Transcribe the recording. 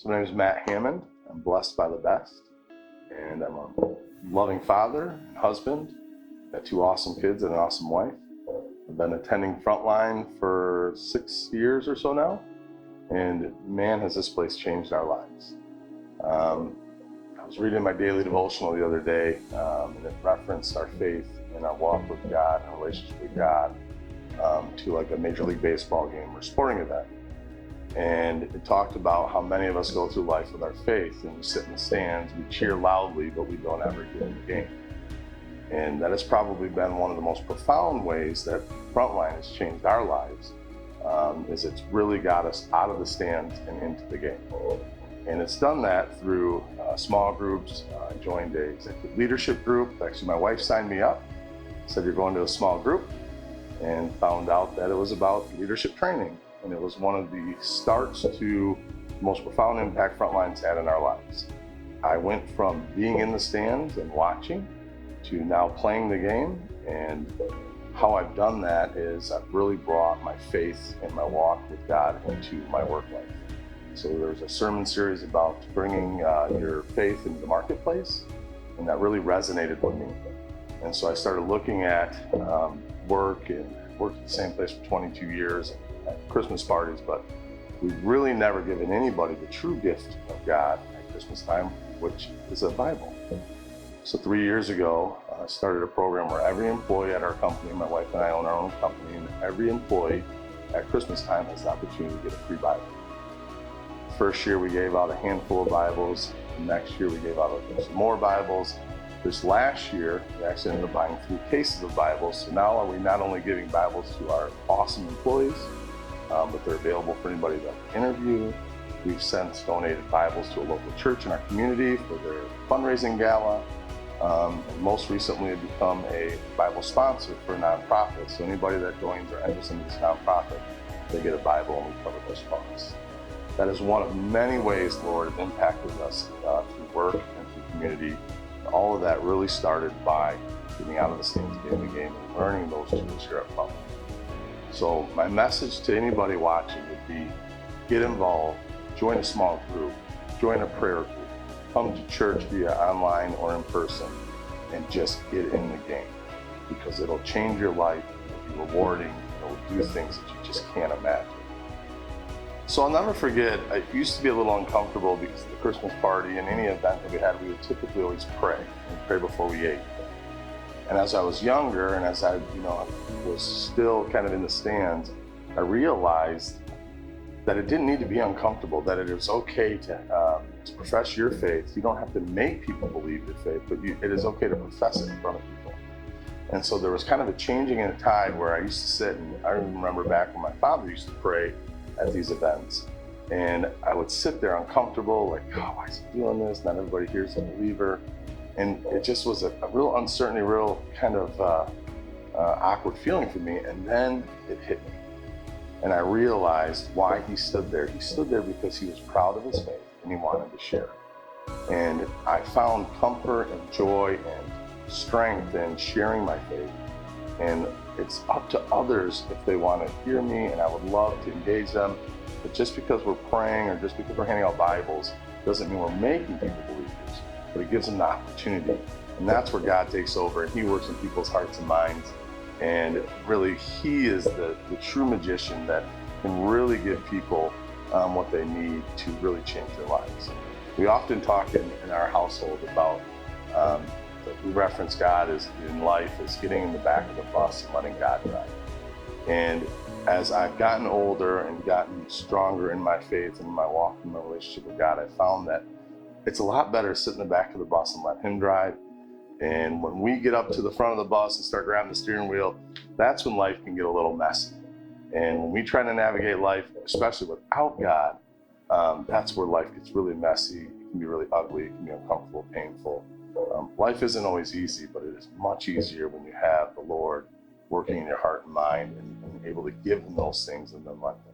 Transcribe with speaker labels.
Speaker 1: So my name is Matt Hammond. I'm blessed by the best, and I'm a loving father and husband. Got two awesome kids and an awesome wife. I've been attending Frontline for 6 years or so now, and man, has this place changed our lives. I was reading my daily devotional the other day, and it referenced our faith and our walk with God, our relationship with God, to like a Major League Baseball game or sporting event. And it talked about how many of us go through life with our faith, and we sit in the stands, we cheer loudly, but we don't ever get in the game. And that has probably been one of the most profound ways that Frontline has changed our lives, is it's really got us out of the stands and into the game. And it's done that through small groups. I joined a executive leadership group. Actually, my wife signed me up, said you're going to a small group, and found out that it was about leadership training. And it was one of the starts to the most profound impact Frontline's had in our lives. I went from being in the stands and watching to now playing the game. And how I've done that is I've really brought my faith and my walk with God into my work life. So there's a sermon series about bringing your faith into the marketplace, and that really resonated with me. And so I started looking at work, and worked at the same place for 22 years at Christmas parties, but we've really never given anybody the true gift of God at Christmas time, which is a Bible. So 3 years ago, I started a program where every employee at our company, my wife and I own our own company, and every employee at Christmas time has the opportunity to get a free Bible. First year we gave out a handful of Bibles. Next year we gave out some more Bibles. This last year, we actually ended up buying 3 cases of Bibles. So now we're not only giving Bibles to our awesome employees, but they're available for anybody that interview. We've since donated Bibles to a local church in our community for their fundraising gala. And most recently, have become a Bible sponsor for a nonprofit. So anybody that joins or enters into this nonprofit, they get a Bible and we cover those costs. That is one of many ways the Lord has impacted us through work and through community. All of that really started by getting out of the stands, getting in the game, and learning those tools here at Frontline. So my message to anybody watching would be, get involved, join a small group, join a prayer group, come to church via online or in person, and just get in the game, because it'll change your life, it'll be rewarding, it'll do things that you just can't imagine. So I'll never forget, I used to be a little uncomfortable because of the Christmas party and any event that we had, we would typically always pray, and pray before we ate. And as I was younger, and as I was still kind of in the stands, I realized that it didn't need to be uncomfortable, that it was okay to profess your faith. You don't have to make people believe your faith, but it is okay to profess it in front of people. And so there was kind of a changing in the tide where I used to sit, and I remember back when my father used to pray at these events, and I would sit there uncomfortable, like, oh, why is he doing this? Not everybody here is a believer. And it just was a real uncertainty, real kind of awkward feeling for me. And then it hit me. And I realized why he stood there. He stood there because he was proud of his faith and he wanted to share it. And I found comfort and joy and strength in sharing my faith. And it's up to others if they want to hear me, and I would love to engage them. But just because we're praying or just because we're handing out Bibles doesn't mean we're making people believers, but it gives them the opportunity. And that's where God takes over, and he works in people's hearts and minds. And really, he is the true magician that can really give people what they need to really change their lives. We often talk in our household about, we reference God as in life as getting in the back of the bus and letting God drive. And as I've gotten older and gotten stronger in my faith and my walk in my relationship with God, I found that it's a lot better to sit in the back of the bus and let him drive. And when we get up to the front of the bus and start grabbing the steering wheel, that's when life can get a little messy. And when we try to navigate life, especially without God, that's where life gets really messy. It can be really ugly. It can be uncomfortable, painful. Life isn't always easy, but it is much easier when you have the Lord working in your heart and mind and able to give them those things and then let them.